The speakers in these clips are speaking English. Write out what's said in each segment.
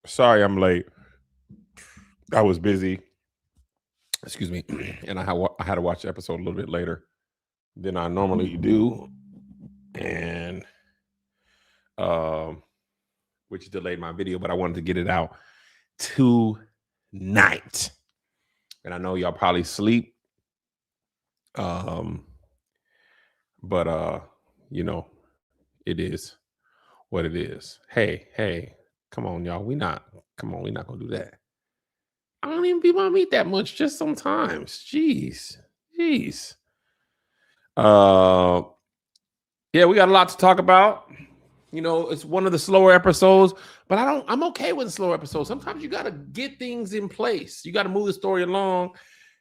Sorry, I'm late. I was busy. Excuse me, and I had to watch the episode a little bit later than I normally do, and which delayed my video. But I wanted to get it out tonight, and I know y'all probably sleep. But you know, it is what it is. Hey, come on, y'all. We're not gonna do that. I don't even be my meat that much, just sometimes. Jeez. Yeah, we got a lot to talk about. You know, it's one of the slower episodes, but I'm okay with slower episodes. Sometimes you gotta get things in place. You gotta move the story along.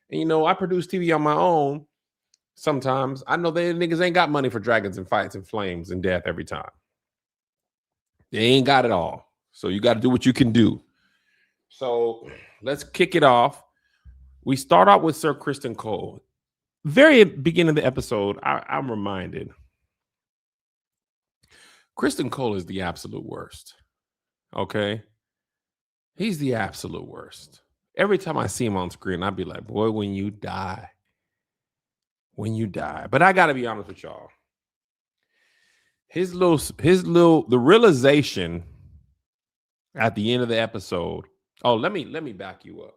And you know, I produce TV on my own. Sometimes I know they niggas ain't got money for dragons and fights and flames and death every time. They ain't got it all. So you got to do what you can do. So let's kick it off. We start out with Sir Criston Cole. Very beginning of the episode, I'm reminded. Criston Cole is the absolute worst. Okay? He's the absolute worst. Every time I see him on screen, I'd be like, boy, when you die. But I got to be honest with y'all. The realization at the end of the episode. Oh, let me back you up.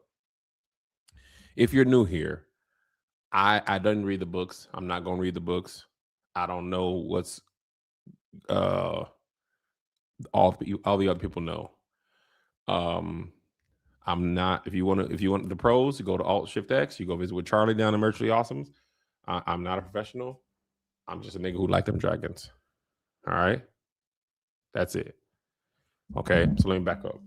If you're new here, I didn't read the books. I'm not going to read the books. I don't know what's all the other people know. I'm not. If you want the pros, you go to Alt Shift X. You go visit with Charlie down in Mercury Awesomes. I'm not a professional. I'm just a nigga who like them dragons. All right, that's it. Okay, so let me back up.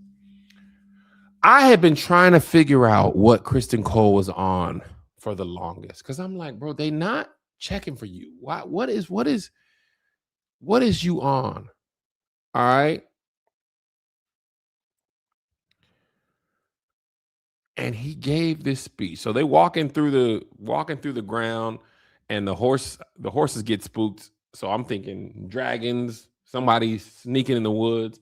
I had been trying to figure out what Criston Cole was on for the longest because I'm like, bro, they not checking for you. Why? What is you on? All right. And he gave this speech. So they walking through the ground, and the horses get spooked. So I'm thinking dragons, somebody sneaking in the woods.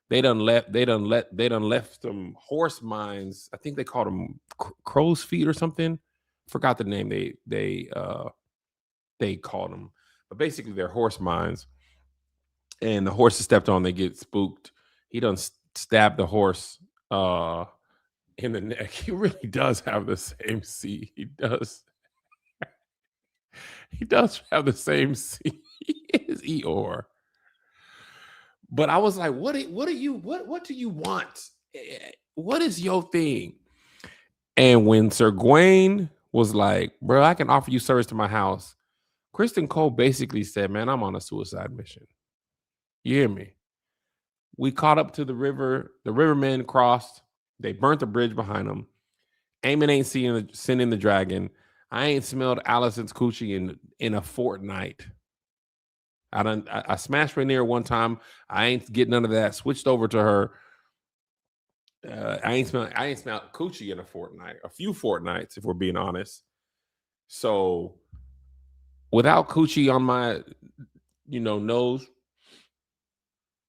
They done left some horse mines. I think they called them crow's feet or something. Forgot the name they called them, but basically they're horse mines. And the horses stepped on, they get spooked. He done stabbed the horse in the neck. He really does have the same C. He does. He does have the same C as Eeyore. But I was like, what do you want? What is your thing? And when Sir Gawain was like, bro, I can offer you service to my house, Criston Cole basically said, man, I'm on a suicide mission. You hear me? We caught up to the river. The rivermen crossed. They burnt the bridge behind them. Aemond ain't sending the dragon. I ain't smelled Alicent's coochie in a fortnight. I smashed Rhaenyra one time. I ain't getting none of that. Switched over to her. I ain't smelled coochie in a few fortnights, if we're being honest. So without coochie on my, nose,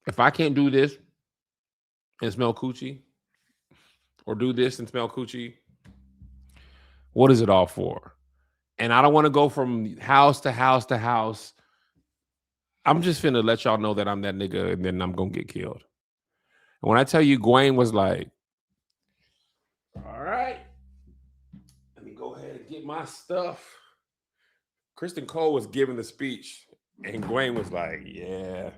if I can't do this and smell coochie, or do this and smell coochie, what is it all for? And I don't want to go from house to house to house. I'm just finna let y'all know that I'm that nigga, and then I'm gonna get killed. And when I tell you, Gawain was like, all right, let me go ahead and get my stuff. Criston Cole was giving the speech, and Gawain was like, yeah,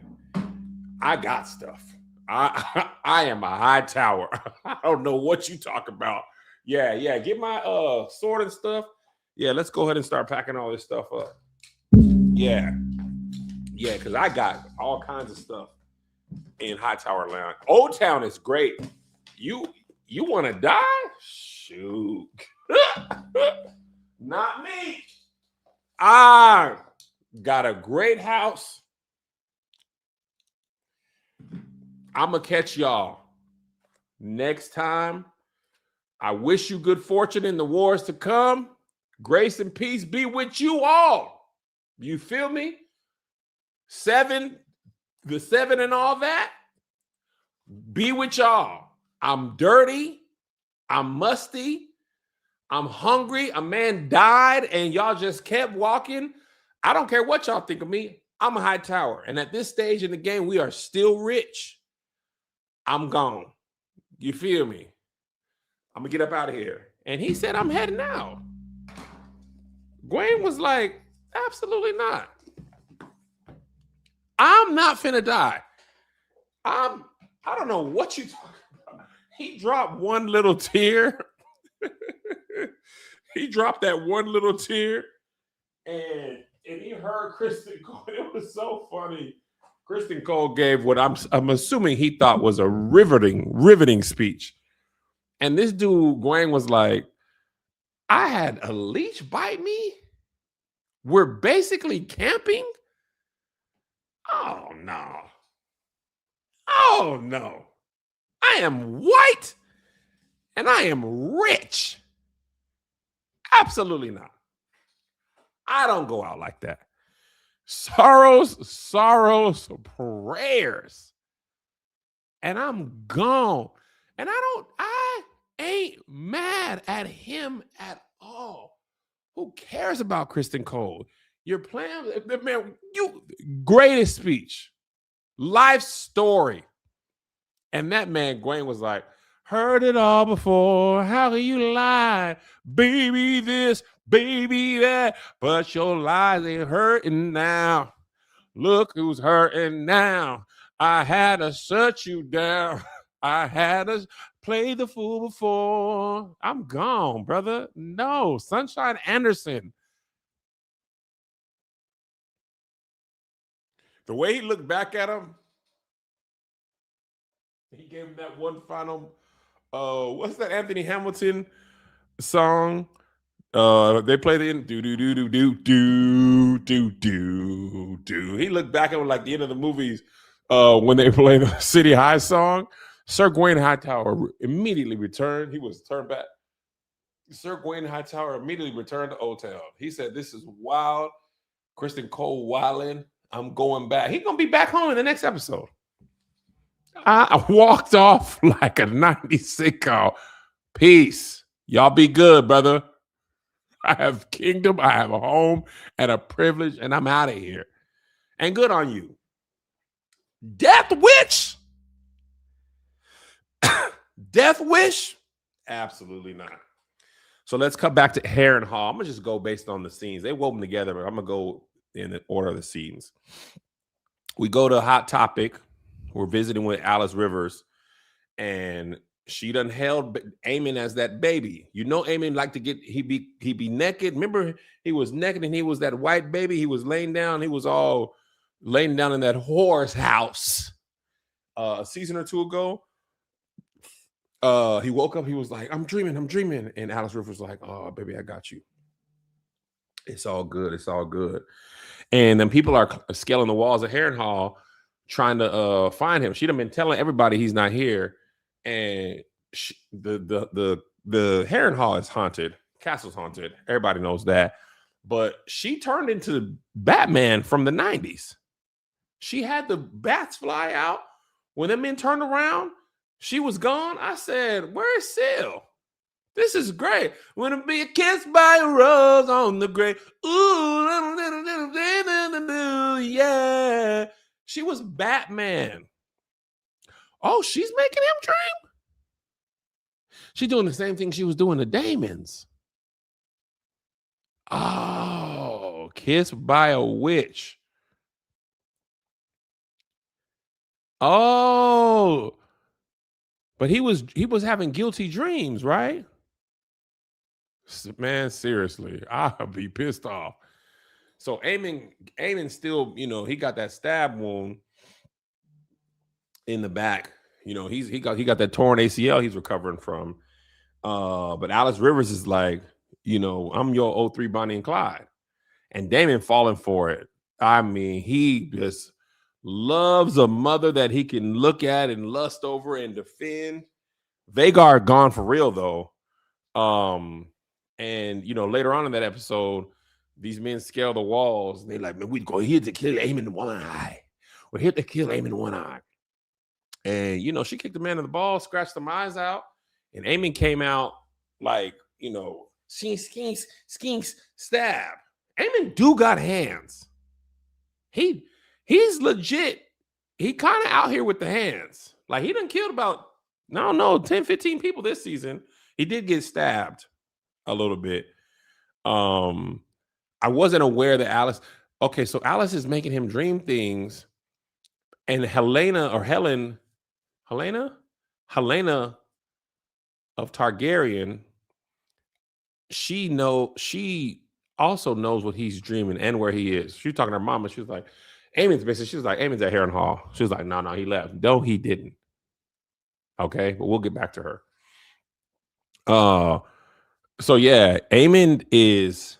I got stuff. I am a high tower. I don't know what you talk about. Yeah, get my sword and stuff. Yeah, let's go ahead and start packing all this stuff up. Yeah, because I got all kinds of stuff in High Tower Land. Old Town is great. You want to die? Shoot. Not me. I got a great house. I'm going to catch y'all next time. I wish you good fortune in the wars to come. Grace and peace be with you all. You feel me? The 7 and all that. Be with y'all. I'm dirty. I'm musty. I'm hungry. A man died and y'all just kept walking. I don't care what y'all think of me. I'm a high tower. And at this stage in the game, we are still rich. I'm gone. You feel me? I'm going to get up out of here. And he said, I'm heading out. Gwen was like, absolutely not. I'm not finna die. I don't know what you talking about. He dropped one little tear. He dropped that one little tear. And he heard Criston Cole. It was so funny. Criston Cole gave what I'm assuming he thought was a riveting speech. And this dude, Gwen, was like, I had a leech bite me? We're basically camping? Oh, no. Oh, no. I am white and I am rich. Absolutely not. I don't go out like that. Sorrows, prayers. And I'm gone. And I ain't mad at him at all. Who cares about Criston Cole? You're playing, man, greatest speech, life story. And that man, Gwen, was like, heard it all before. How can you lie? Baby this, baby that. But your lies ain't hurting now. Look who's hurting now. I had to shut you down. I had to play the fool before. I'm gone, brother. No, Sunshine Anderson. The way he looked back at him, he gave him that one final, what's that Anthony Hamilton song? They played it in do. He looked back at him like the end of the movies when they played the City High song. Sir Gawain Hightower immediately returned. He was turned back. Sir Gawain Hightower immediately returned to Old Town. He said, this is wild. Criston Cole wilding. I'm going back. He's going to be back home in the next episode. I walked off like a 90s sitcom. Peace. Y'all be good, brother. I have kingdom, I have a home and a privilege, and I'm out of here. And good on you. Death Witch? Death Wish? Absolutely not. So let's come back to Harrenhal. I'm going to just go based on the scenes. They wove them together, but I'm going to go in the order of the scenes. We go to Hot Topic. We're visiting with Alice Rivers, and she done held Aemond as that baby. You know, Aemond liked to get, he be naked. Remember, he was naked and he was that white baby. He was laying down. He was all laying down in that horse house a season or two ago. He woke up. He was like, I'm dreaming. And Alice Rivers was like, oh, baby, I got you. It's all good. It's all good. And then people are scaling the walls of Harrenhal trying to find him. She'd have been telling everybody he's not here. And the Harrenhal is haunted. Castle's haunted. Everybody knows that. But she turned into Batman from the 90s. She had the bats fly out. When them men turned around, she was gone. I said, where's Syl? This is great. When it be a kiss by a rose on the grave. Ooh, yeah. She was Batman. Oh, she's making him dream? She's doing the same thing she was doing to Daemon's. Oh, kissed by a witch. Oh, but he was having guilty dreams, right? Man, seriously, I'll be pissed off. So Aemond still, you know, he got that stab wound in the back. he got that torn ACL he's recovering from. But Alex Rivers is like, I'm your '03 Bonnie and Clyde, and Daemon falling for it. I mean, he just loves a mother that he can look at and lust over and defend. Vhagar gone for real though. And later on in that episode, these men scale the walls and they're like, man, we go here to kill Aemond in one eye. We're here to kill Aemond in one eye. And she kicked the man in the ball, scratched some eyes out, and Aemond came out like, skinks, stab. Aemond do got hands. He's legit. He kind of out here with the hands. Like he done killed about, I don't know, 10, 15 people this season. He did get stabbed a little bit. I wasn't aware that Alice. Okay, so Alice is making him dream things, and Helena of Targaryen, she also knows what he's dreaming and where he is. She's talking to her mama. She was like, Aemond's basically. She was like, Aemond's at Harrenhal. She was like, no, he left. No, he didn't. Okay, but we'll get back to her. So yeah, Aemond is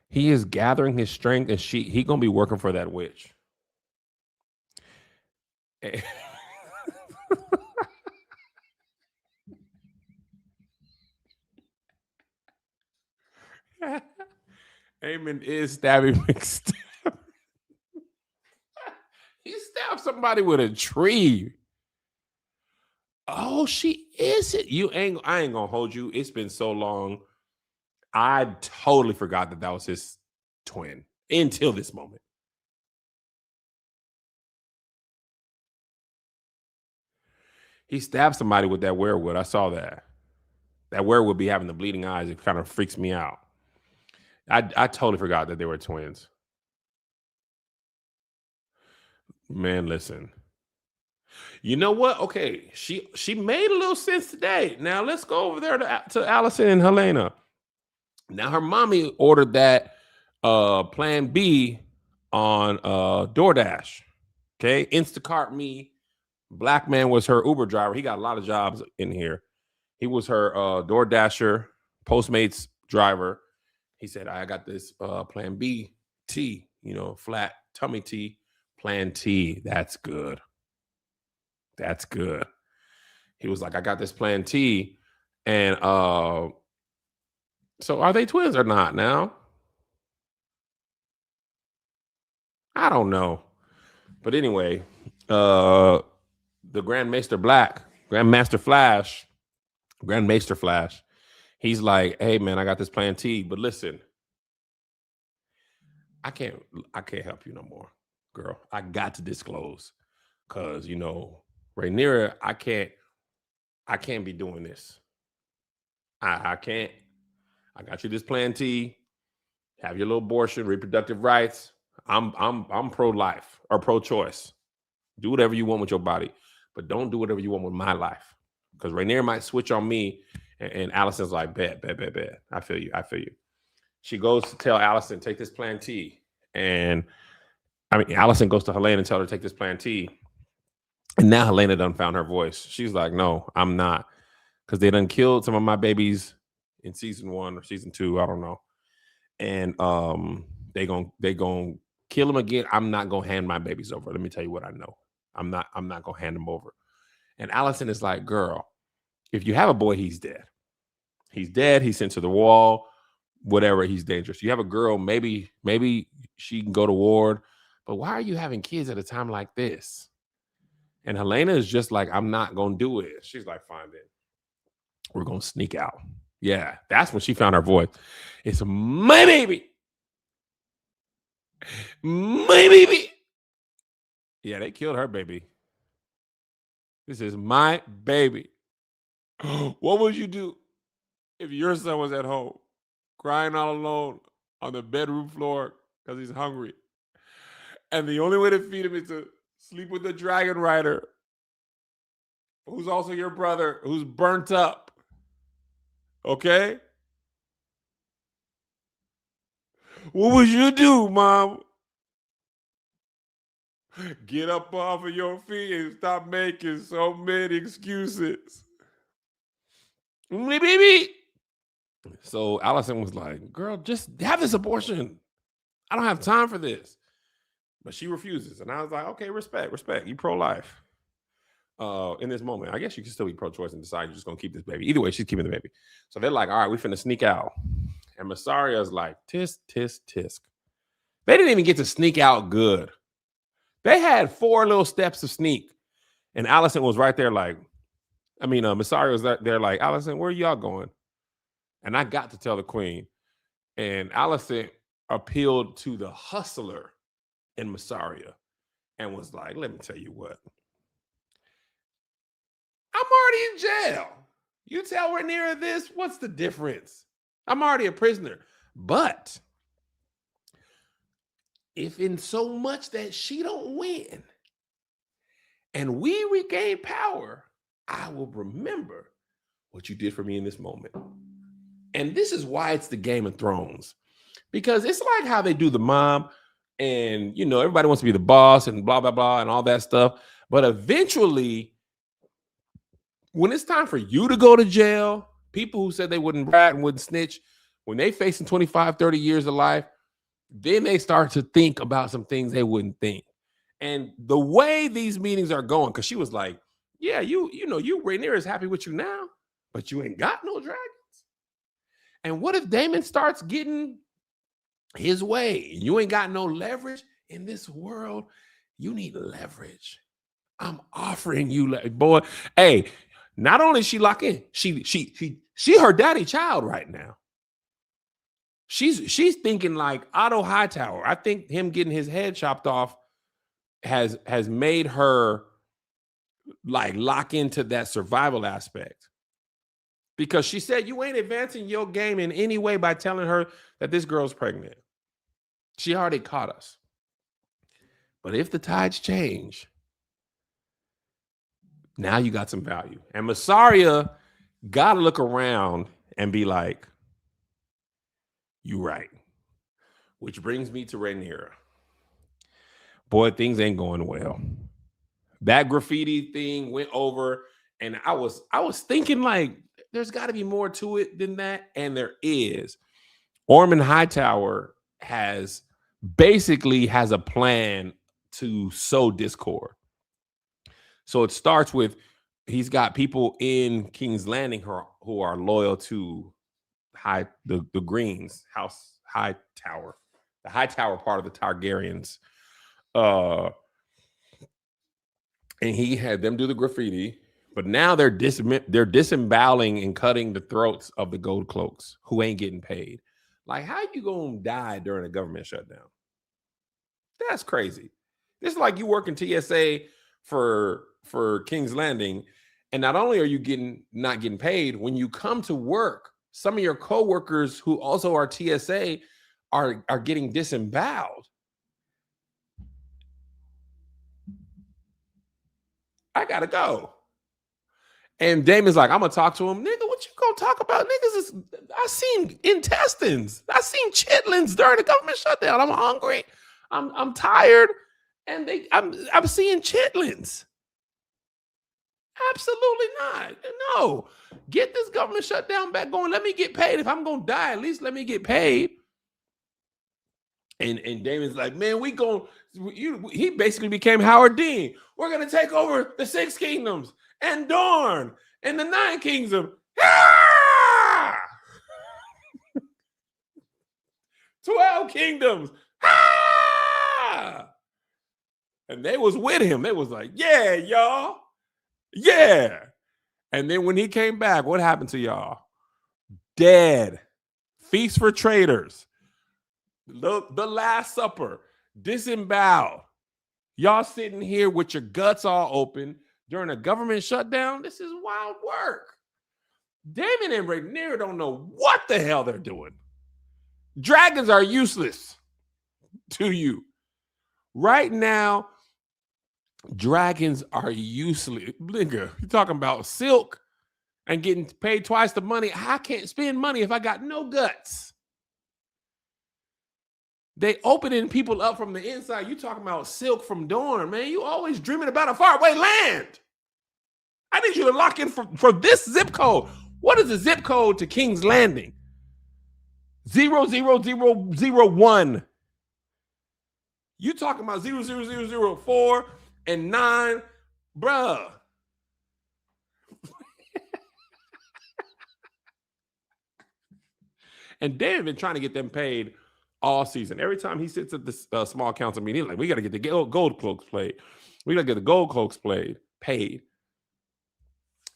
he is gathering his strength, and he gonna be working for that witch. Aemond is stabbing McStab. He stabbed somebody with a tree. Oh, she is it. I ain't gonna hold you. It's been so long. I totally forgot that was his twin until this moment. He stabbed somebody with that werewood. I saw that. That werewood be having the bleeding eyes. It kind of freaks me out. I totally forgot that they were twins. Man, listen. You know what? Okay, she made a little sense today. Now let's go over there to Alicent and Helena. Now her mommy ordered that Plan B on DoorDash. Okay, Instacart me. Black man was her Uber driver. He got a lot of jobs in here. He was her DoorDasher, Postmates driver. He said, I got this Plan B tea, flat tummy tea, Plan T. That's good. That's good. He was like, I got this Plan T. And so are they twins or not now? I don't know. But anyway, the Grandmaster Flash, he's like, hey man, I got this Plan T, but listen, I can't help you no more, girl. I got to disclose because Rhaenyra, I can't be doing this. I can't. I got you this Plan T. Have your little abortion, reproductive rights. I'm pro-life or pro-choice. Do whatever you want with your body, but don't do whatever you want with my life. Because Rhaenyra might switch on me, and Alicent's like, bet. I feel you. She goes to tell Alicent, take this Plan T. And Alicent goes to Helena and tell her to take this Plan T. And now Helena done found her voice. She's like, no, I'm not. Because they done killed some of my babies in season 1 or season 2. I don't know. And they gon' kill them again. I'm not gonna hand my babies over. Let me tell you what I know. I'm not gonna hand them over. And Alicent is like, girl, if you have a boy, he's dead. He's dead. He's sent to the wall. Whatever. He's dangerous. You have a girl, maybe she can go to ward. But why are you having kids at a time like this? And Helena is just like, I'm not gonna do it. She's like, fine then. We're gonna sneak out. Yeah, that's when she found her voice. It's my baby. My baby. Yeah, they killed her baby. This is my baby. What would you do if your son was at home crying all alone on the bedroom floor because he's hungry? And the only way to feed him is to sleep with the dragon rider, who's also your brother, who's burnt up. Okay? What would you do, Mom? Get up off of your feet and stop making so many excuses. So Alicent was like, girl, just have this abortion. I don't have time for this. But she refuses. And I was like, okay, respect. You pro-life. In this moment, I guess you can still be pro-choice and decide you're just gonna keep this baby. Either way, she's keeping the baby. So they're like, all right, we finna sneak out. And Mysaria's like, tisk, tisk, tisk. They didn't even get to sneak out good. They had 4 little steps to sneak. And Alicent was right there like, Mysaria was there like, Alicent, where are y'all going? And I got to tell the queen. And Alicent appealed to the hustler in Mysaria and was like, let me tell you what. I'm already in jail. You tell Rhaenyra this, what's the difference? I'm already a prisoner. But if in so much that she don't win and we regain power, I will remember what you did for me in this moment. And this is why it's the Game of Thrones. Because it's like how they do the mom and, everybody wants to be the boss and blah, blah, blah, and all that stuff. But eventually, when it's time for you to go to jail, people who said they wouldn't rat and wouldn't snitch, when they facing 25, 30 years of life, then they start to think about some things they wouldn't think. And the way these meetings are going, because she was like, yeah, you Rhaenyra is happy with you now, but you ain't got no dragons. And what if Daemon starts getting his way? You ain't got no leverage in this world. You need leverage. I'm offering you, boy. Hey, not only is she locked in, she her daddy child right now. She's thinking like Otto Hightower. I think him getting his head chopped off has made her like lock into that survival aspect. Because she said, you ain't advancing your game in any way by telling her that this girl's pregnant. She already caught us. But if the tides change, now you got some value. And Mysaria got to look around and be like, you right. Which brings me to Rhaenyra. Boy, things ain't going well. That graffiti thing went over, and I was thinking like, there's got to be more to it than that, and there is. Ormond Hightower has a plan to sow discord. So it starts with he's got people in King's Landing who are loyal to the Greens House Hightower, the Hightower part of the Targaryens. And he had them do the graffiti, but now they're disemboweling and cutting the throats of the gold cloaks who ain't getting paid. Like, how you gonna die during a government shutdown? That's crazy. This is like you work in TSA for King's Landing, and not only are you not getting paid, when you come to work, some of your coworkers who also are TSA are getting disemboweled. I gotta go. And Daemon's like, I'm gonna talk to him. Nigga, what you gonna talk about? Niggas I seen intestines. I seen chitlins during the government shutdown. I'm hungry. I'm tired. And I'm seeing chitlins. Absolutely not. No. Get this government shutdown back going. Let me get paid. If I'm gonna die, at least let me get paid. And Daemon's like, man, he basically became Howard Dean. We're gonna take over the 6 kingdoms and Dorne and the 9 kingdoms. Ah! 12 kingdoms. Ah! And they was with him. They was like, yeah, y'all. Yeah. And then when he came back, what happened to y'all? Dead. Feast for traitors. The Last Supper. Disemboweled. Y'all sitting here with your guts all open during a government shutdown. This is wild work. Daemon and Rhaenyra don't know what the hell they're doing. Dragons are useless to you. Right now, dragons are useless. Nigga, you talking about silk and getting paid twice the money. I can't spend money if I got no guts. They opening people up from the inside. You talking about silk from Dorne, man. You always dreaming about a faraway land. I need you to lock in for this zip code. What is the zip code to King's Landing? 00001. You talking about 00004 and 9, bruh. And Daemon been trying to get them paid all season. Every time he sits at this small council meeting, he's like, we got to get the gold cloaks played. We got to get the gold cloaks paid.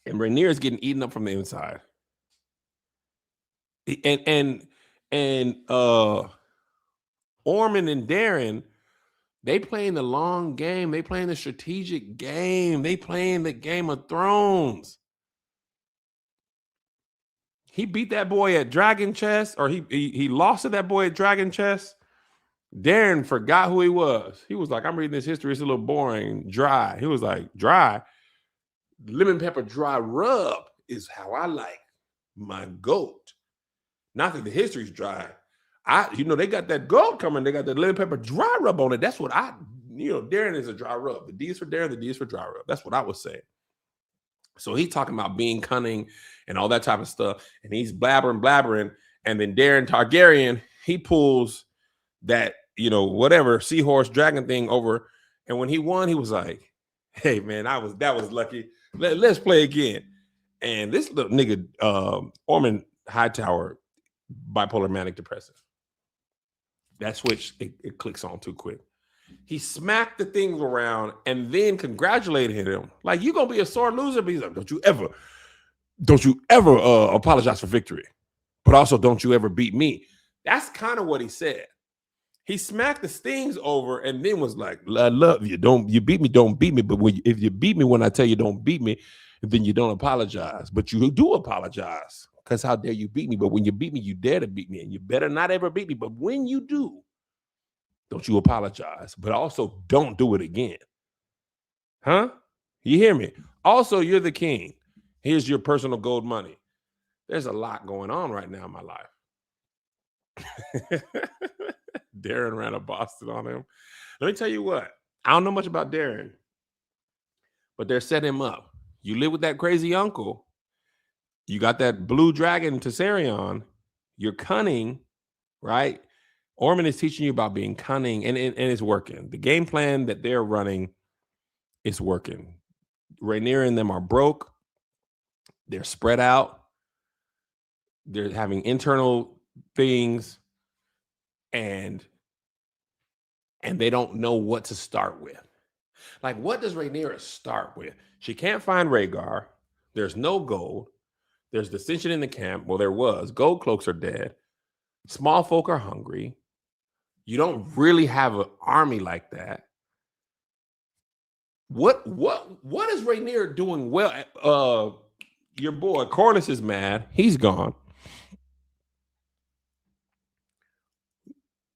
And Rhaenyra's getting eaten up from the inside. And Aemond and Darren, they playing the long game. They playing the strategic game. They playing the Game of Thrones. He beat that boy at Dragon Chess, or he lost to that boy at Dragon Chess. Darren forgot who he was. He was like, I'm reading this history. It's a little boring, dry. He was like, dry? Lemon pepper dry rub is how I like my goat. Not that the history's dry. They got that goat coming. They got the lemon pepper dry rub on it. That's what Darren is a dry rub. The D is for Darren, the D is for dry rub. That's what I was saying. So he's talking about being cunning and all that type of stuff. And he's blabbering. And then Darren Targaryen, he pulls that, whatever seahorse dragon thing over. And when he won, he was like, hey, man, that was lucky. Let's play again. And this little nigga, Ormond Hightower, bipolar manic depressive. That switch, it clicks on too quick. He smacked the things around and then congratulated him. Like, you gonna be a sore loser, but he's like, don't you ever apologize for victory. But also, don't you ever beat me. That's kind of what he said. He smacked the stings over and then was like, I love you. You beat me, don't beat me. But if you beat me when I tell you don't beat me, then you don't apologize. But you do apologize. Because how dare you beat me? But when you beat me, you dare to beat me. And you better not ever beat me. But when you do, don't you apologize. But also, don't do it again. Huh? You hear me? Also, you're the king. Here's your personal gold money. There's a lot going on right now in my life. Darren ran a Boston on him. Let me tell you what. I don't know much about Darren, but they're setting him up. You live with that crazy uncle. You got that blue dragon Tessarion. You're cunning, right? Ormond is teaching you about being cunning, and it's working. The game plan that they're running is working. Rhaenyra and them are broke. They're spread out. They're having internal things, and they don't know what to start with. Like, what does Rhaenyra start with? She can't find Rhaegar. There's no gold. There's dissension in the camp. Well, there was. Gold cloaks are dead. Small folk are hungry. You don't really have an army like that. What is Rhaenyra doing well? Your boy Corlys is mad. He's gone.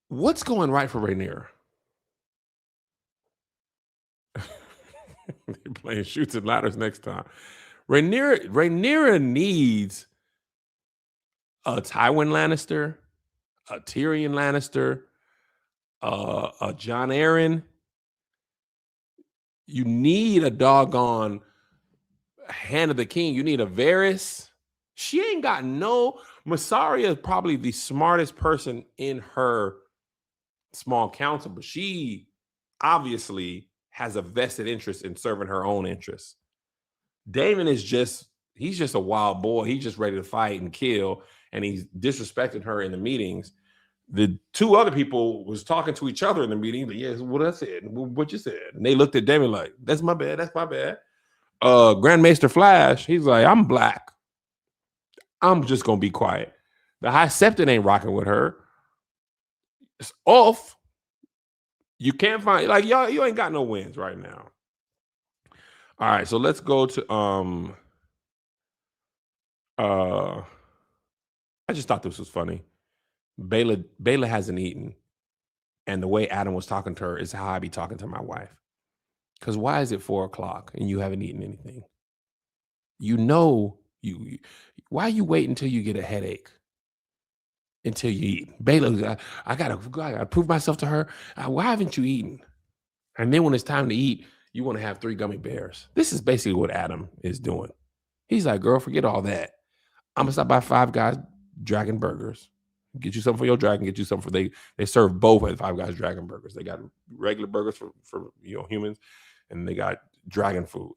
What's going right for Rhaenyra? They're playing shoots and ladders next time. Rhaenyra needs a Tywin Lannister, a Tyrion Lannister, a Jon Arryn. You need a doggone Hand of the King. You need a Varys. She ain't got no. Mysaria is probably the smartest person in her small council, but she obviously has a vested interest in serving her own interests. Daemon is he's just a wild boy. He's just ready to fight and kill, and he's disrespecting her in the meetings. The two other people was talking to each other in the meeting. Like, yes, what I said, what you said. And they looked at Daemon like, that's my bad, that's my bad. Grand Maester Flash, he's like, I'm black. I'm just going to be quiet. The High Septon ain't rocking with her. It's off. You can't find, like, y'all, you ain't got no wins right now. All right, so let's go to, I just thought this was funny. Baela hasn't eaten. And the way Adam was talking to her is how I be talking to my wife. Because why is it 4:00 and you haven't eaten anything? You know, why you wait until you get a headache until you eat. Baela, I gotta prove myself to her. Why haven't you eaten? And then when it's time to eat, you want to have 3 gummy bears. This is basically what Adam is doing. He's like, girl, forget all that. I'm gonna stop by Five Guys Dragon Burgers. Get you something for your dragon. Get you something for they serve both at Five Guys Dragon Burgers. They got regular burgers for humans, and they got dragon food.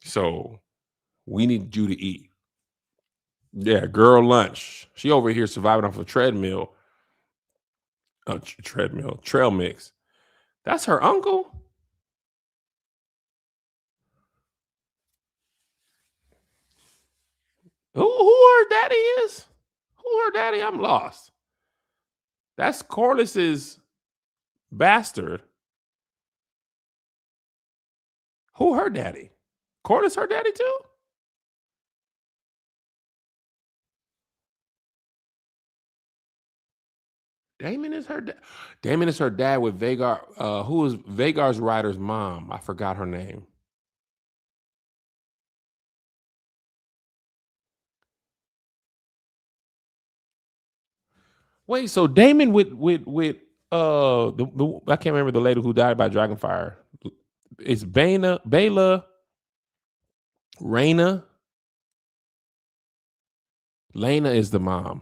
So we need you to eat. Yeah, girl lunch. She over here surviving off a treadmill. Trail mix. That's her uncle. Who her daddy is? Who her daddy? I'm lost. That's Corliss's bastard. Who her daddy? Corlys her daddy too? Daemon is her dad. Daemon is her dad with Vhagar. Who is Vhagar's rider's mom? I forgot her name. Wait, so Daemon with I can't remember the lady who died by dragonfire. It's Baela, Rhaenyra. Lena is the mom.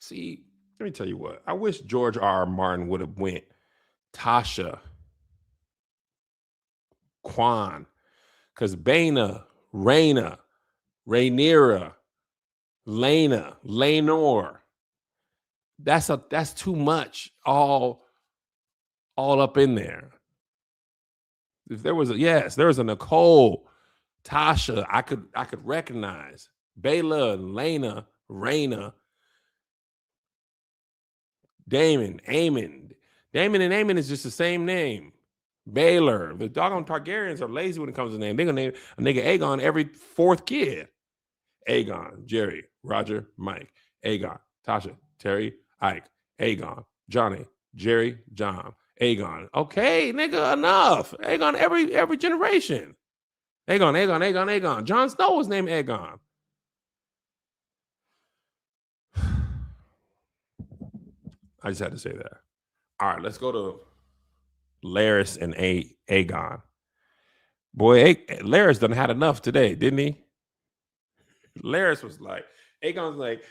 See, let me tell you what. I wish George R. Martin would have went Tasha, Quan, because Baena, Rhaenyra, Lena, Laenor. That's too much. All up in there. If there was a Nicole, Tasha, I could recognize. Baela, Lena, Rhaenyra, Daemon, Aemond. Daemon and Aemond is just the same name. Baylor. The doggone Targaryens are lazy when it comes to name. They're gonna name a nigga Aegon every 4th kid. Aegon, Jerry, Roger, Mike, Aegon, Tasha, Terry, Ike, Aegon, Johnny, Jerry, John, Aegon. Okay, nigga, enough. Aegon every generation. Aegon. Jon Snow was named Aegon. I just had to say that. All right, let's go to Larys and Aegon. Boy, Larys done had enough today, didn't he? Larys was like, Aegon's like,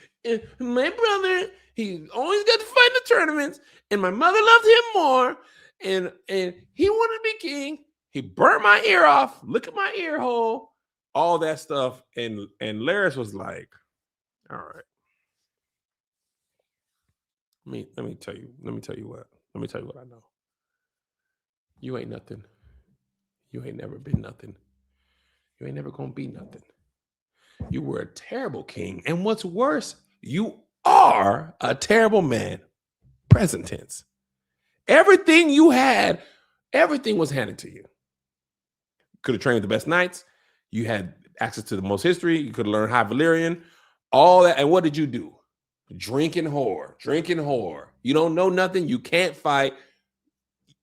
my brother, he always got to fight in the tournaments, and my mother loved him more, and he wanted to be king. He burnt my ear off. Look at my ear hole. All that stuff. And Larys was like, all right. Let me tell you what I know. You ain't nothing. You ain't never been nothing. You ain't never gonna be nothing. You were a terrible king. And what's worse, you are a terrible man. Present tense. Everything you had, everything was handed to you. Could have trained with the best knights. You had access to the most history. You could have learned High Valyrian. All that. And what did you do? Drinking whore. You don't know nothing. You can't fight.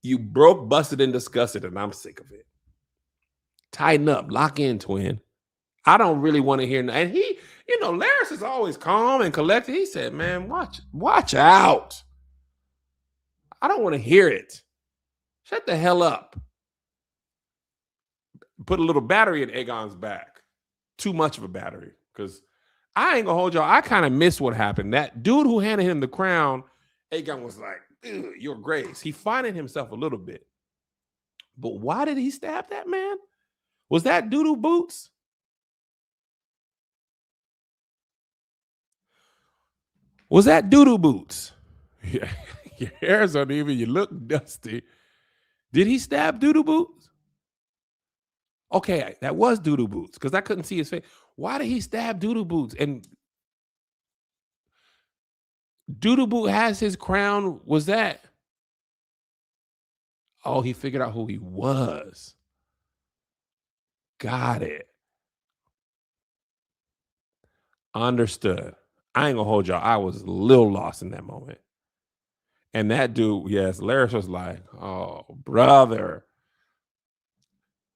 You broke, busted, and disgusted, and I'm sick of it. Tighten up. Lock in, twin. I don't really want to hear. And he, Larys is always calm and collected. He said, man, watch out. I don't want to hear it. Shut the hell up. Put a little battery in Aegon's back. Too much of a battery. Because I ain't going to hold y'all. I kind of missed what happened. That dude who handed him the crown, Aegon was like, your grace. He finding himself a little bit. But why did he stab that man? Was that Doodoo Boots? Was that Doodoo Boots? Yeah. Your hair's uneven. You look dusty. Did he stab Doodoo Boots? Okay, that was Doodoo Boots because I couldn't see his face. Why did he stab Doodoo Boots? And Doodoo Boot has his crown. Was that? Oh, he figured out who he was. Got it. Understood. I ain't gonna hold y'all. I was a little lost in that moment. And that dude, yes, Larys was like, oh, brother.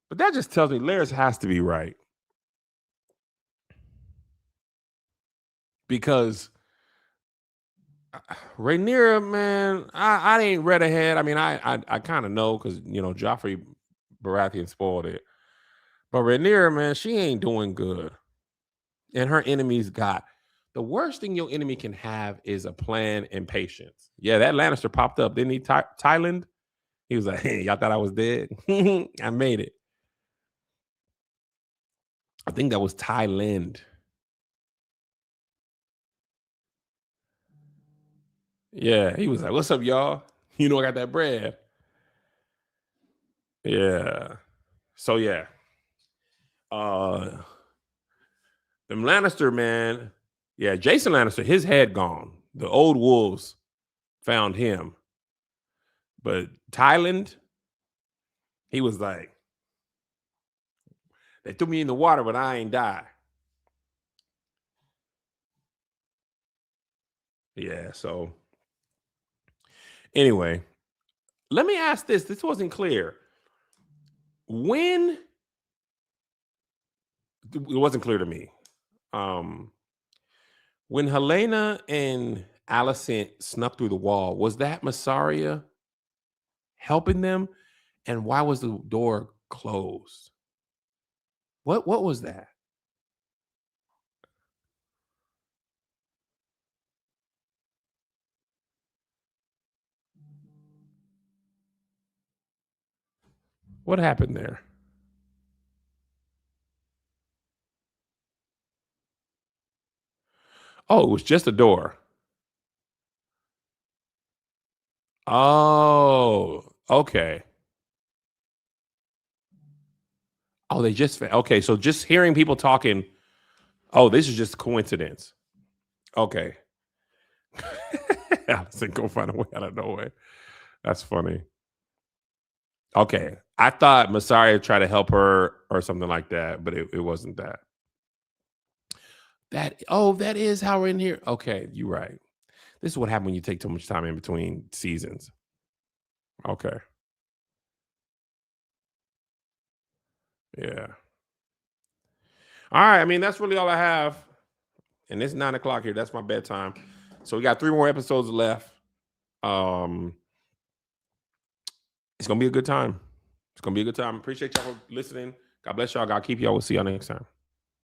But that just tells me Larys has to be right. Because Rhaenyra, man, I ain't read ahead. I mean, I kind of know because Joffrey Baratheon spoiled it. But Rhaenyra, man, she ain't doing good. And her enemies got the worst thing your enemy can have is a plan and patience. Yeah, that Lannister popped up, didn't he? Thailand. He was like, hey, y'all thought I was dead. I made it. I think that was Thailand. Yeah, he was like, what's up, y'all? You know, I got that bread. Yeah. So yeah. Uh them Lannister, man. Yeah, Jason Lannister, his head gone. The old wolves found him. But Thailand, he was like, they threw me in the water, but I ain't die. Yeah, so anyway, let me ask this. This wasn't clear. When it wasn't clear to me. Um, when Helena and Alicent snuck through the wall, was that Massaria helping them? And why was the door closed? What was that? What happened there? Oh, it was just a door. Oh, okay. Oh, they just okay. So just hearing people talking. Oh, this is just coincidence. Okay. I said, go find a way out of nowhere. That's funny. Okay. I thought Messiah tried to help her or something like that, but it wasn't that. That is how we're in here. Okay, you're right. This is what happened when you take too much time in between seasons. Okay. Yeah. All right. I mean, that's really all I have. And it's 9 o'clock here. That's my bedtime. So we got 3 more episodes left. Um, it's gonna be a good time. It's gonna be a good time. Appreciate y'all for listening. God bless y'all. God keep y'all. We'll see y'all next time.